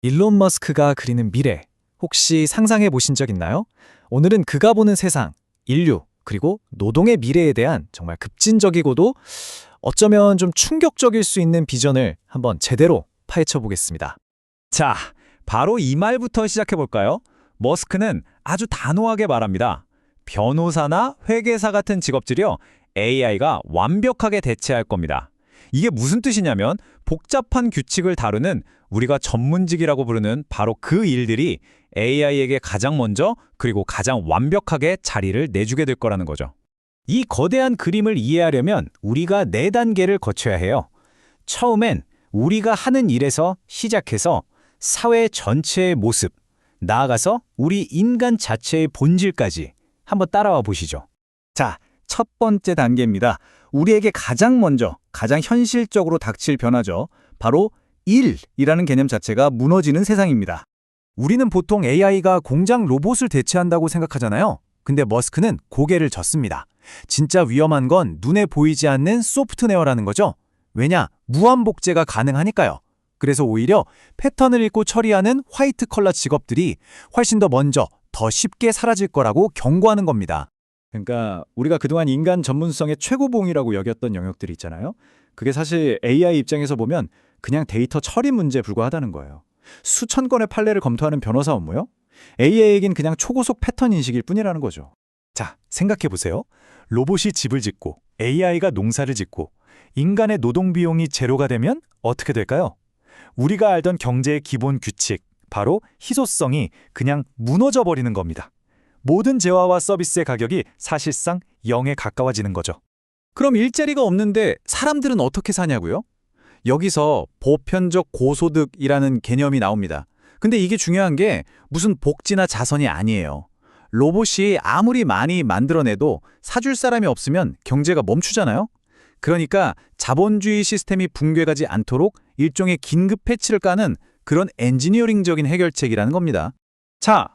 일론 머스크가 그리는 미래, 혹시 상상해 보신 적 있나요? 오늘은 그가 보는 세상, 인류, 그리고 노동의 미래에 대한 정말 급진적이고도 어쩌면 좀 충격적일 수 있는 비전을 한번 제대로 파헤쳐 보겠습니다. 자, 바로 이 말부터 시작해볼까요? 머스크는 아주 단호하게 말합니다. 변호사나 회계사 같은 직업들이요, AI가 완벽하게 대체할 겁니다. 이게 무슨 뜻이냐면 복잡한 규칙을 다루는 우리가 전문직이라고 부르는 바로 그 일들이 AI에게 가장 먼저 그리고 가장 완벽하게 자리를 내주게 될 거라는 거죠. 이 거대한 그림을 이해하려면 우리가 4단계를 거쳐야 해요. 처음엔 우리가 하는 일에서 시작해서 사회 전체의 모습, 나아가서 우리 인간 자체의 본질까지 한번 따라와 보시죠. 자, 첫 번째 단계입니다. 우리에게 가장 먼저, 가장 현실적으로 닥칠 변화죠. 바로 일이라는 개념 자체가 무너지는 세상입니다. 우리는 보통 AI가 공장 로봇을 대체한다고 생각하잖아요. 근데 머스크는 고개를 젓습니다. 진짜 위험한 건 눈에 보이지 않는 소프트웨어라는 거죠. 왜냐? 무한복제가 가능하니까요. 그래서 오히려 패턴을 읽고 처리하는 화이트 컬러 직업들이 훨씬 더 먼저, 더 쉽게 사라질 거라고 경고하는 겁니다. 그러니까 우리가 그동안 인간 전문성의 최고봉이라고 여겼던 영역들이 있잖아요. 그게 사실 AI 입장에서 보면 그냥 데이터 처리 문제에 불과하다는 거예요. 수천 건의 판례를 검토하는 변호사 업무요? AI에겐 그냥 초고속 패턴 인식일 뿐이라는 거죠. 자, 생각해 보세요. 로봇이 집을 짓고 AI가 농사를 짓고 인간의 노동 비용이 제로가 되면 어떻게 될까요? 우리가 알던 경제의 기본 규칙, 바로 희소성이 그냥 무너져 버리는 겁니다. 모든 재화와 서비스의 가격이 사실상 0에 가까워지는 거죠. 그럼 일자리가 없는데 사람들은 어떻게 사냐고요? 여기서 보편적 고소득이라는 개념이 나옵니다. 근데 이게 중요한 게 무슨 복지나 자선이 아니에요. 로봇이 아무리 많이 만들어내도 사줄 사람이 없으면 경제가 멈추잖아요. 그러니까 자본주의 시스템이 붕괴가지 않도록 일종의 긴급 패치를 까는 그런 엔지니어링적인 해결책이라는 겁니다. 자,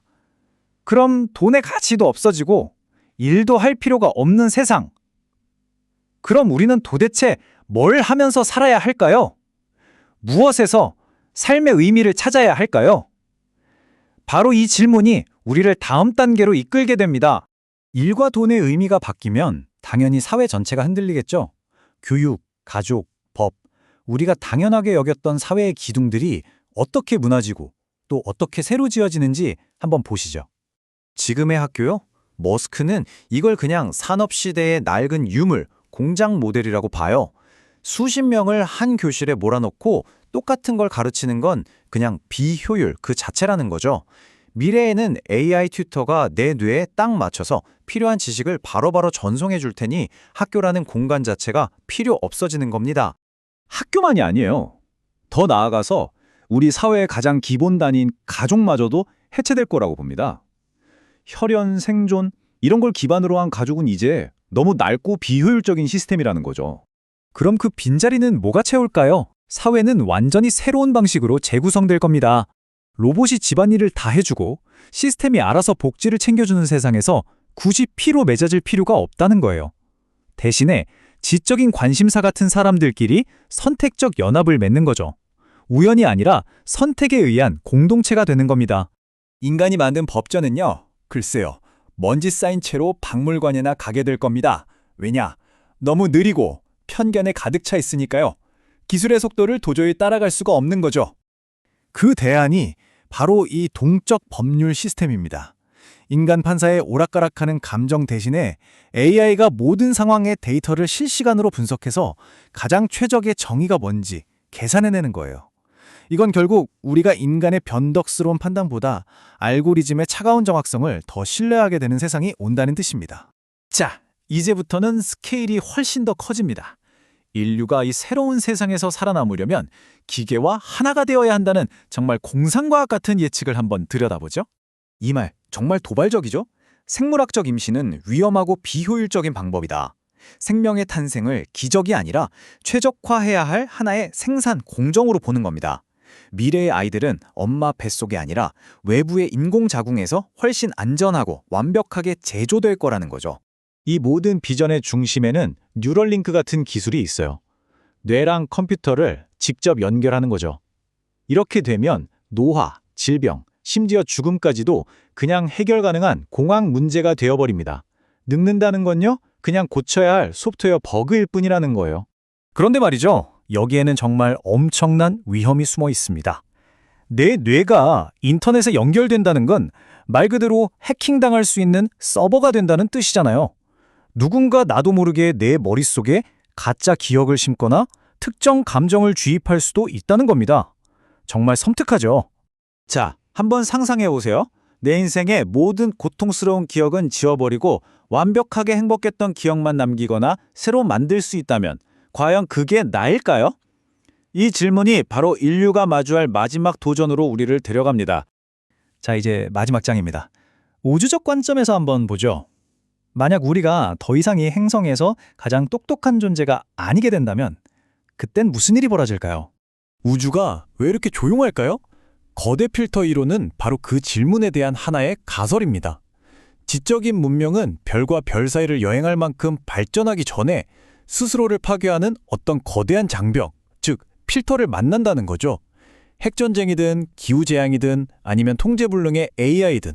그럼 돈의 가치도 없어지고 일도 할 필요가 없는 세상. 그럼 우리는 도대체 뭘 하면서 살아야 할까요? 무엇에서 삶의 의미를 찾아야 할까요? 바로 이 질문이 우리를 다음 단계로 이끌게 됩니다. 일과 돈의 의미가 바뀌면 당연히 사회 전체가 흔들리겠죠. 교육, 가족, 법, 우리가 당연하게 여겼던 사회의 기둥들이 어떻게 무너지고 또 어떻게 새로 지어지는지 한번 보시죠. 지금의 학교요? 머스크는 이걸 그냥 산업시대의 낡은 유물, 공장 모델이라고 봐요. 수십 명을 한 교실에 몰아넣고 똑같은 걸 가르치는 건 그냥 비효율 그 자체라는 거죠. 미래에는 AI 튜터가 내 뇌에 딱 맞춰서 필요한 지식을 바로바로 전송해 줄 테니 학교라는 공간 자체가 필요 없어지는 겁니다. 학교만이 아니에요. 더 나아가서 우리 사회의 가장 기본 단위인 가족마저도 해체될 거라고 봅니다. 혈연, 생존 이런 걸 기반으로 한 가족은 이제 너무 낡고 비효율적인 시스템이라는 거죠. 그럼 그 빈자리는 뭐가 채울까요? 사회는 완전히 새로운 방식으로 재구성될 겁니다. 로봇이 집안일을 다 해주고 시스템이 알아서 복지를 챙겨주는 세상에서 굳이 피로 맺어질 필요가 없다는 거예요. 대신에 지적인 관심사 같은 사람들끼리 선택적 연합을 맺는 거죠. 우연이 아니라 선택에 의한 공동체가 되는 겁니다. 인간이 만든 법전은요, 글쎄요, 먼지 쌓인 채로 박물관에나 가게 될 겁니다. 왜냐? 너무 느리고 편견에 가득 차 있으니까요. 기술의 속도를 도저히 따라갈 수가 없는 거죠. 그 대안이 바로 이 동적 법률 시스템입니다. 인간 판사의 오락가락하는 감정 대신에 AI가 모든 상황의 데이터를 실시간으로 분석해서 가장 최적의 정의가 뭔지 계산해내는 거예요. 이건 결국 우리가 인간의 변덕스러운 판단보다 알고리즘의 차가운 정확성을 더 신뢰하게 되는 세상이 온다는 뜻입니다. 자, 이제부터는 스케일이 훨씬 더 커집니다. 인류가 이 새로운 세상에서 살아남으려면 기계와 하나가 되어야 한다는 정말 공상과학 같은 예측을 한번 들여다보죠. 이 말 정말 도발적이죠? 생물학적 임신은 위험하고 비효율적인 방법이다. 생명의 탄생을 기적이 아니라 최적화해야 할 하나의 생산 공정으로 보는 겁니다. 미래의 아이들은 엄마 뱃속이 아니라 외부의 인공자궁에서 훨씬 안전하고 완벽하게 제조될 거라는 거죠. 이 모든 비전의 중심에는 뉴럴링크 같은 기술이 있어요. 뇌랑 컴퓨터를 직접 연결하는 거죠. 이렇게 되면 노화, 질병, 심지어 죽음까지도 그냥 해결 가능한 공학 문제가 되어버립니다. 늙는다는 건요, 그냥 고쳐야 할 소프트웨어 버그일 뿐이라는 거예요. 그런데 말이죠, 여기에는 정말 엄청난 위험이 숨어 있습니다. 내 뇌가 인터넷에 연결된다는 건 말 그대로 해킹당할 수 있는 서버가 된다는 뜻이잖아요. 누군가 나도 모르게 내 머릿속에 가짜 기억을 심거나 특정 감정을 주입할 수도 있다는 겁니다. 정말 섬뜩하죠. 자, 한번 상상해 보세요. 내 인생의 모든 고통스러운 기억은 지워버리고 완벽하게 행복했던 기억만 남기거나 새로 만들 수 있다면 과연 그게 나일까요? 이 질문이 바로 인류가 마주할 마지막 도전으로 우리를 데려갑니다. 자, 이제 마지막 장입니다. 우주적 관점에서 한번 보죠. 만약 우리가 더 이상 이 행성에서 가장 똑똑한 존재가 아니게 된다면 그땐 무슨 일이 벌어질까요? 우주가 왜 이렇게 조용할까요? 거대 필터 이론은 바로 그 질문에 대한 하나의 가설입니다. 지적인 문명은 별과 별 사이를 여행할 만큼 발전하기 전에 스스로를 파괴하는 어떤 거대한 장벽, 즉 필터를 만난다는 거죠. 핵전쟁이든 기후재앙이든 아니면 통제불능의 AI든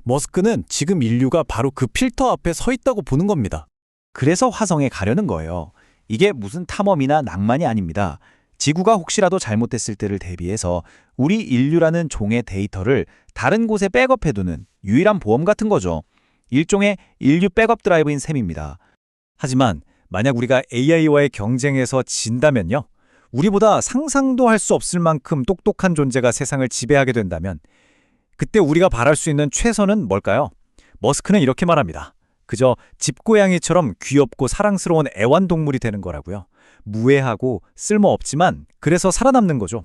머스크는 지금 인류가 바로 그 필터 앞에 서 있다고 보는 겁니다. 그래서 화성에 가려는 거예요. 이게 무슨 탐험이나 낭만이 아닙니다. 지구가 혹시라도 잘못됐을 때를 대비해서 우리 인류라는 종의 데이터를 다른 곳에 백업해두는 유일한 보험 같은 거죠. 일종의 인류 백업 드라이브인 셈입니다. 하지만 만약 우리가 AI와의 경쟁에서 진다면요. 우리보다 상상도 할 수 없을 만큼 똑똑한 존재가 세상을 지배하게 된다면 그때 우리가 바랄 수 있는 최선은 뭘까요? 머스크는 이렇게 말합니다. 그저 집고양이처럼 귀엽고 사랑스러운 애완동물이 되는 거라고요. 무해하고 쓸모없지만 그래서 살아남는 거죠.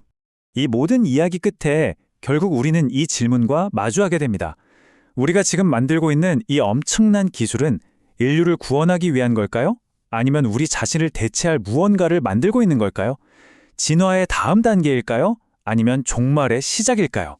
이 모든 이야기 끝에 결국 우리는 이 질문과 마주하게 됩니다. 우리가 지금 만들고 있는 이 엄청난 기술은 인류를 구원하기 위한 걸까요? 아니면 우리 자신을 대체할 무언가를 만들고 있는 걸까요? 진화의 다음 단계일까요? 아니면 종말의 시작일까요?